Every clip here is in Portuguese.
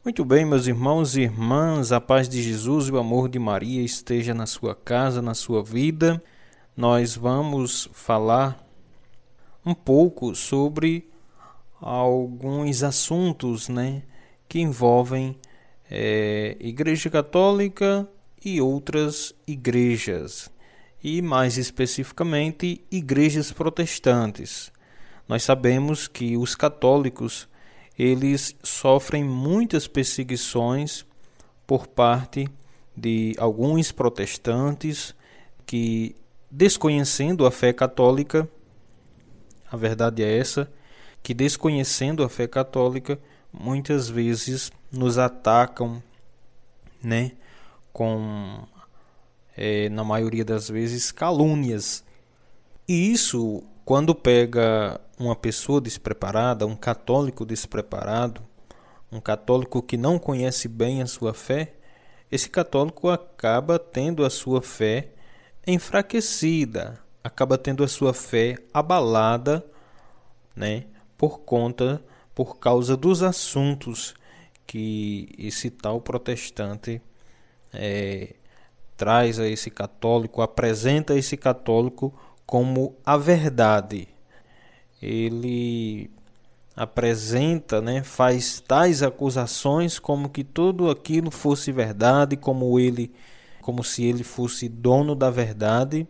Muito bem, meus irmãos e irmãs, a paz de Jesus e o amor de Maria esteja na sua casa, na sua vida. Nós vamos falar um pouco sobre alguns assuntos, que envolvem Igreja Católica e outras igrejas, e mais especificamente igrejas protestantes. Nós sabemos que os católicos eles sofrem muitas perseguições por parte de alguns protestantes que, desconhecendo a fé católica, a verdade é essa, que desconhecendo a fé católica, muitas vezes nos atacam, com, na maioria das vezes, calúnias. E isso, quando pega uma pessoa despreparada, um católico despreparado, um católico que não conhece bem a sua fé, esse católico acaba tendo a sua fé enfraquecida, acaba tendo a sua fé abalada, por causa dos assuntos que esse tal protestante traz a esse católico, apresenta a esse católico como a verdade. Ele apresenta, faz tais acusações como que tudo aquilo fosse verdade, como se ele fosse dono da verdade.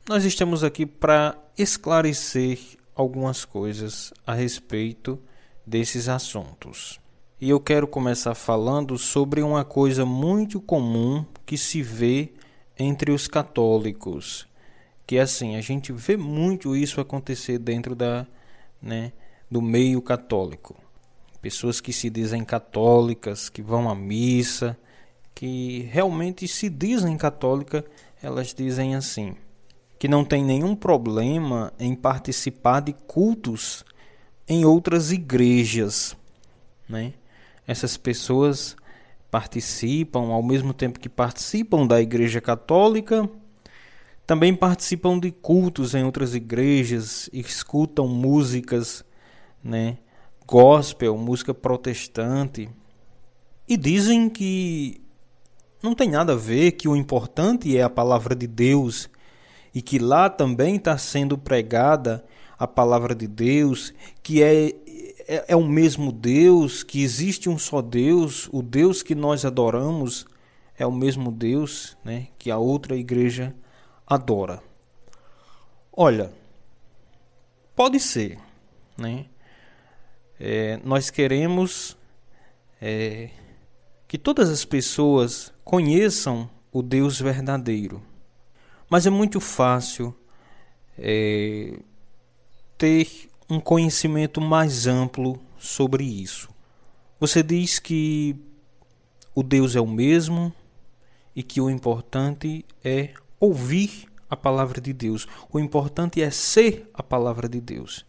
Nós estamos aqui para esclarecer algumas coisas a respeito desses assuntos. E eu quero começar falando sobre uma coisa muito comum que se vê entre os católicos, que assim, a gente vê muito isso acontecer dentro do meio católico. Pessoas que se dizem católicas, que vão à missa, que realmente se dizem católicas, elas dizem assim, que não tem nenhum problema em participar de cultos em outras igrejas, Essas pessoas participam, ao mesmo tempo que participam da Igreja Católica, também participam de cultos em outras igrejas, escutam músicas, gospel, música protestante, e dizem que não tem nada a ver, que o importante é a palavra de Deus, e que lá também está sendo pregada a palavra de Deus, que é o mesmo Deus, que existe um só Deus, o Deus que nós adoramos é o mesmo Deus, que a outra igreja adora. Olha, pode ser, nós queremos que todas as pessoas conheçam o Deus verdadeiro, mas é muito fácil ter um conhecimento mais amplo sobre isso. Você diz que o Deus é o mesmo e que o importante é ouvir a palavra de Deus. O importante é ser a palavra de Deus.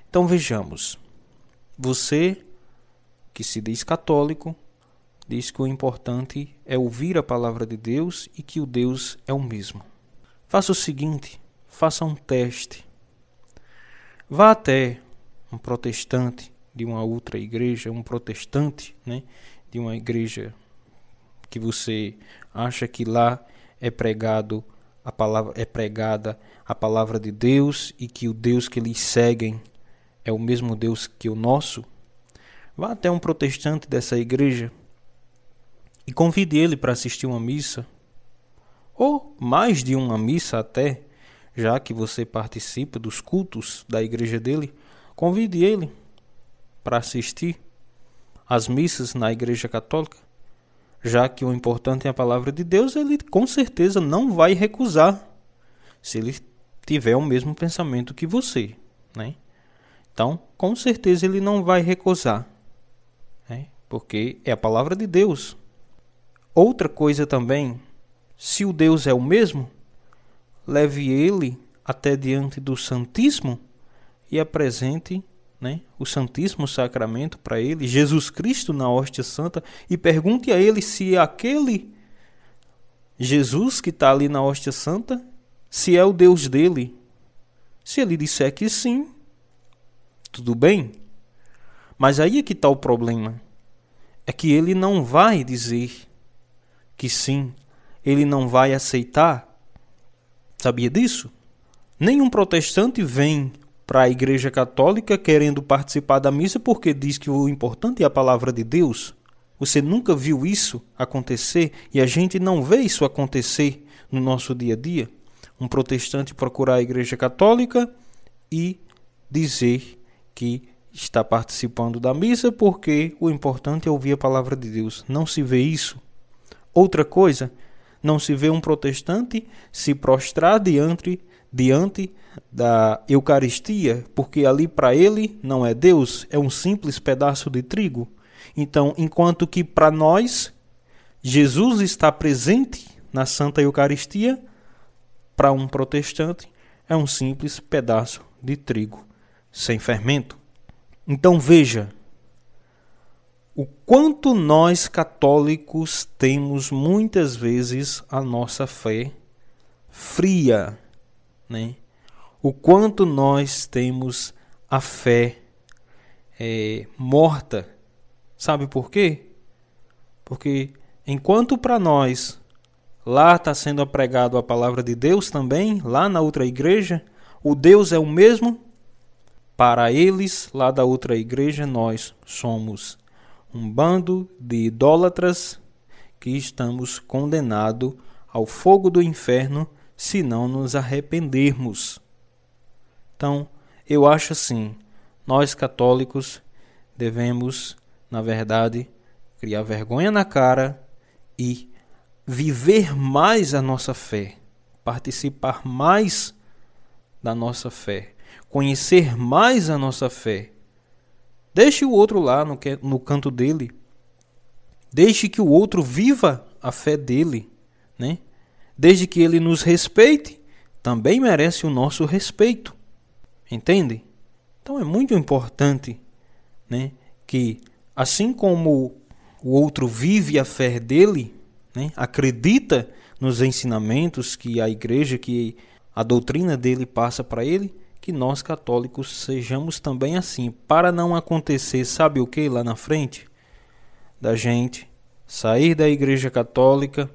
Então vejamos. Você, que se diz católico, diz que o importante é ouvir a palavra de Deus e que o Deus é o mesmo. Faça o seguinte, faça um teste. Vá até um protestante de uma outra igreja, um protestante, de uma igreja que você acha que lá é pregada a palavra de Deus e que o Deus que eles seguem é o mesmo Deus que o nosso. Vá até um protestante dessa igreja e convide ele para assistir uma missa, ou mais de uma missa até, já que você participa dos cultos da igreja dele, convide ele para assistir às missas na igreja católica, já que o importante é a palavra de Deus, ele com certeza não vai recusar, se ele tiver o mesmo pensamento que você, Então, com certeza ele não vai recusar, porque é a palavra de Deus. Outra coisa também, se o Deus é o mesmo, leve ele até diante do Santíssimo e apresente o Santíssimo Sacramento para ele, Jesus Cristo na hóstia santa, e pergunte a ele se aquele Jesus que está ali na hóstia santa, se é o Deus dele. Se ele disser que sim, tudo bem. Mas aí é que está o problema. É que ele não vai dizer que sim, ele não vai aceitar. Sabia disso? Nenhum protestante vem para a Igreja Católica querendo participar da missa porque diz que o importante é a palavra de Deus. Você nunca viu isso acontecer e a gente não vê isso acontecer no nosso dia a dia? Um protestante procurar a Igreja Católica e dizer que está participando da missa porque o importante é ouvir a palavra de Deus. Não se vê isso. Outra coisa, não se vê um protestante se prostrar diante da Eucaristia, porque ali para ele não é Deus, é um simples pedaço de trigo. Então, enquanto que para nós, Jesus está presente na Santa Eucaristia, para um protestante é um simples pedaço de trigo sem fermento. Então veja, o quanto nós católicos temos muitas vezes a nossa fé fria, né? O quanto nós temos a fé morta. Sabe por quê? Porque enquanto para nós lá está sendo pregado a palavra de Deus também, lá na outra igreja, o Deus é o mesmo. Para eles, lá da outra igreja, nós somos um bando de idólatras que estamos condenados ao fogo do inferno se não nos arrependermos. Então, eu acho assim, nós católicos devemos, na verdade, criar vergonha na cara e viver mais a nossa fé, participar mais da nossa fé, conhecer mais a nossa fé. Deixe o outro lá no canto dele. Deixe que o outro viva a fé dele, né? Desde que ele nos respeite, também merece o nosso respeito. Entende? Então é muito importante, né, que assim como o outro vive a fé dele, né, acredita nos ensinamentos que a igreja, que a doutrina dele passa para ele, que nós católicos sejamos também assim, para não acontecer, sabe o que lá na frente? Da gente sair da igreja católica,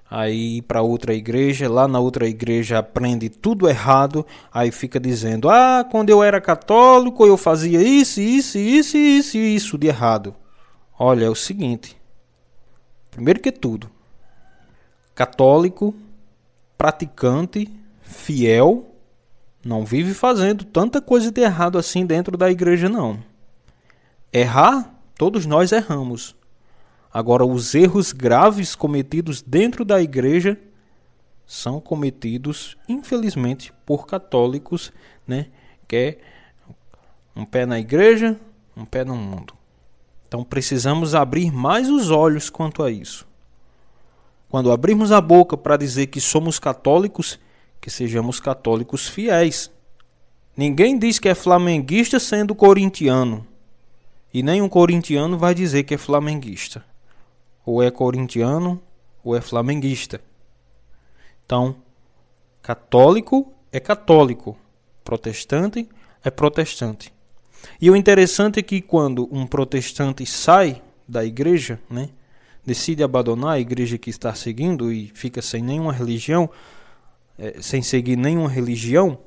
aí ir para outra igreja, lá na outra igreja aprende tudo errado, aí fica dizendo, quando eu era católico eu fazia isso de errado. Olha, é o seguinte, primeiro que tudo, católico, praticante, fiel, não vive fazendo tanta coisa de errado assim dentro da igreja, não. Errar, todos nós erramos. Agora, os erros graves cometidos dentro da igreja são cometidos, infelizmente, por católicos, né? Que é um pé na igreja, um pé no mundo. Então, precisamos abrir mais os olhos quanto a isso. Quando abrirmos a boca para dizer que somos católicos, que sejamos católicos fiéis. Ninguém diz que é flamenguista sendo corintiano. E nem um corintiano vai dizer que é flamenguista. Ou é corintiano, ou é flamenguista. Então, católico é católico. Protestante é protestante. E o interessante é que quando um protestante sai da igreja, né, decide abandonar a igreja que está seguindo e fica sem nenhuma religião, sem seguir nenhuma religião,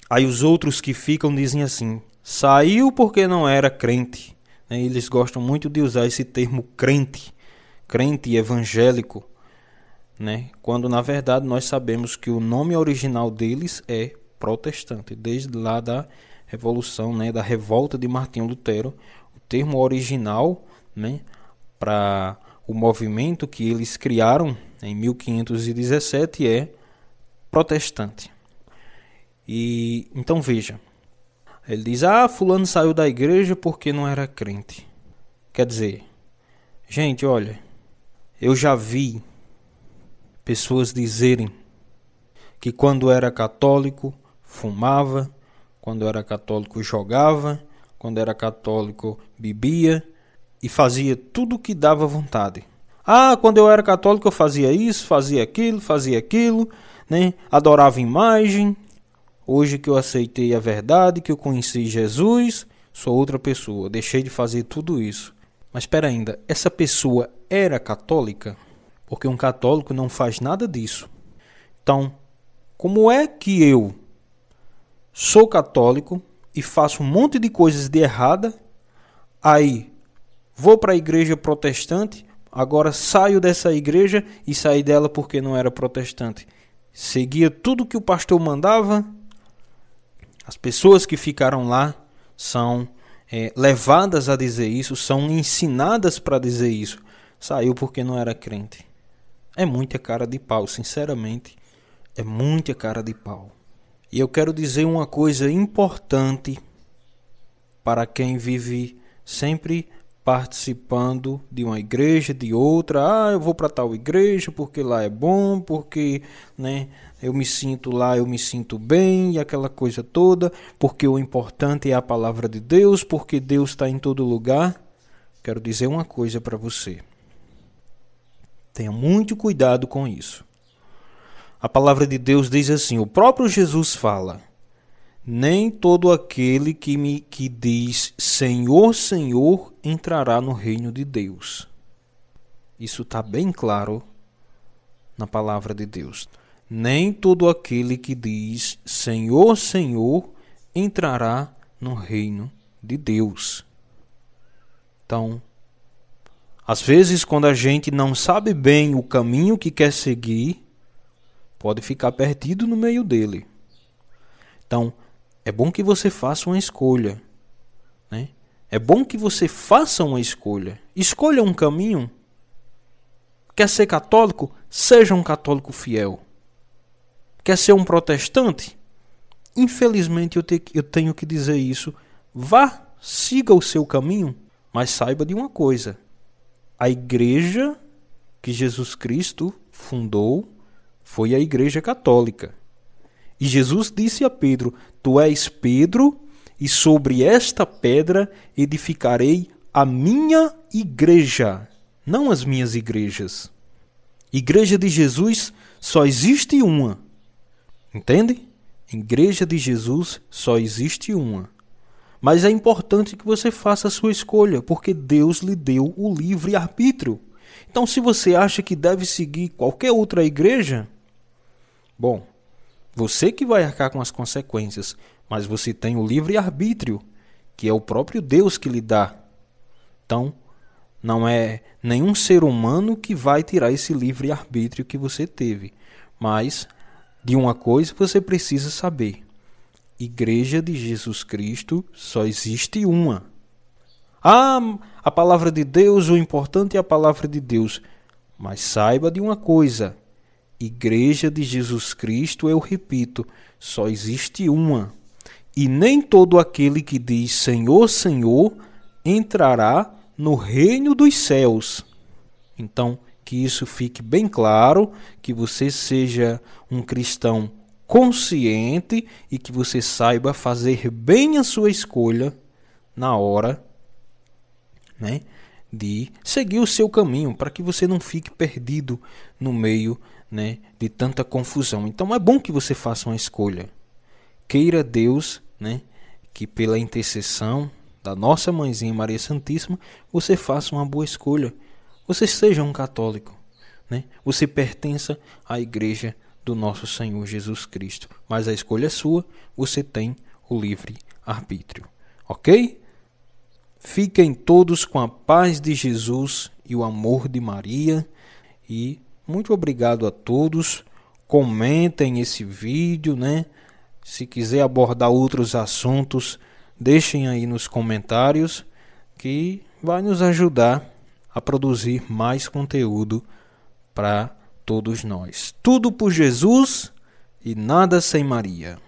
aí os outros que ficam dizem assim, saiu porque não era crente. Eles gostam muito de usar esse termo crente evangélico, né? Quando na verdade nós sabemos que o nome original deles é protestante, desde lá da Revolução, né, da revolta de Martinho Lutero, o termo original, né, para o movimento que eles criaram em 1517 é protestante. E então veja, ele diz, fulano saiu da igreja porque não era crente. Quer dizer, gente, olha, eu já vi pessoas dizerem que quando era católico fumava, quando era católico jogava, quando era católico bebia e fazia tudo o que dava vontade. Quando eu era católico eu fazia isso, fazia aquilo, né? Adorava imagem. Hoje que eu aceitei a verdade, que eu conheci Jesus, sou outra pessoa, deixei de fazer tudo isso. Mas espera ainda, essa pessoa era católica? Porque um católico não faz nada disso. Então, como é que eu sou católico e faço um monte de coisas de errada, aí vou para a igreja protestante, agora saio dessa igreja e saí dela porque não era protestante? Seguia tudo que o pastor mandava. As pessoas que ficaram lá são levadas a dizer isso, são ensinadas para dizer isso. Saiu porque não era crente. É muita cara de pau, sinceramente. É muita cara de pau. E eu quero dizer uma coisa importante para quem vive sempre participando de uma igreja, de outra. Eu vou para tal igreja porque lá é bom, porque eu me sinto lá, eu me sinto bem, e aquela coisa toda, porque o importante é a palavra de Deus, porque Deus está em todo lugar. Quero dizer uma coisa para você. Tenha muito cuidado com isso. A palavra de Deus diz assim, o próprio Jesus fala: nem todo aquele que diz Senhor, Senhor, entrará no reino de Deus. Isso está bem claro na palavra de Deus. Nem todo aquele que diz Senhor, Senhor, entrará no reino de Deus. Então, às vezes, quando a gente não sabe bem o caminho que quer seguir, pode ficar perdido no meio dele. Então, é bom que você faça uma escolha, né? É bom que você faça uma escolha. Escolha um caminho. Quer ser católico? Seja um católico fiel. Quer ser um protestante? Infelizmente eu tenho que dizer isso. Vá, siga o seu caminho, mas saiba de uma coisa. A igreja que Jesus Cristo fundou foi a igreja católica. E Jesus disse a Pedro: tu és Pedro, e sobre esta pedra edificarei a minha igreja, não as minhas igrejas. Igreja de Jesus só existe uma. Entende? Igreja de Jesus só existe uma. Mas é importante que você faça a sua escolha, porque Deus lhe deu o livre-arbítrio. Então, se você acha que deve seguir qualquer outra igreja, bom, você que vai arcar com as consequências, mas você tem o livre-arbítrio, que é o próprio Deus que lhe dá. Então, não é nenhum ser humano que vai tirar esse livre-arbítrio que você teve. Mas, de uma coisa você precisa saber. Igreja de Jesus Cristo só existe uma. A palavra de Deus, o importante é a palavra de Deus. Mas saiba de uma coisa. Igreja de Jesus Cristo, eu repito, só existe uma. E nem todo aquele que diz Senhor, Senhor, entrará no reino dos céus. Então, que isso fique bem claro, que você seja um cristão consciente e que você saiba fazer bem a sua escolha na hora, de seguir o seu caminho, para que você não fique perdido no meio, de tanta confusão. Então é bom que você faça uma escolha. Queira Deus, que pela intercessão da nossa mãezinha Maria Santíssima, você faça uma boa escolha. Você seja um católico, Você pertença à igreja do nosso Senhor Jesus Cristo. Mas a escolha é sua, você tem o livre arbítrio. Ok? Fiquem todos com a paz de Jesus e o amor de Maria. E muito obrigado a todos. Comentem esse vídeo, Se quiser abordar outros assuntos, deixem aí nos comentários, que vai nos ajudar a produzir mais conteúdo para todos nós. Tudo por Jesus e nada sem Maria.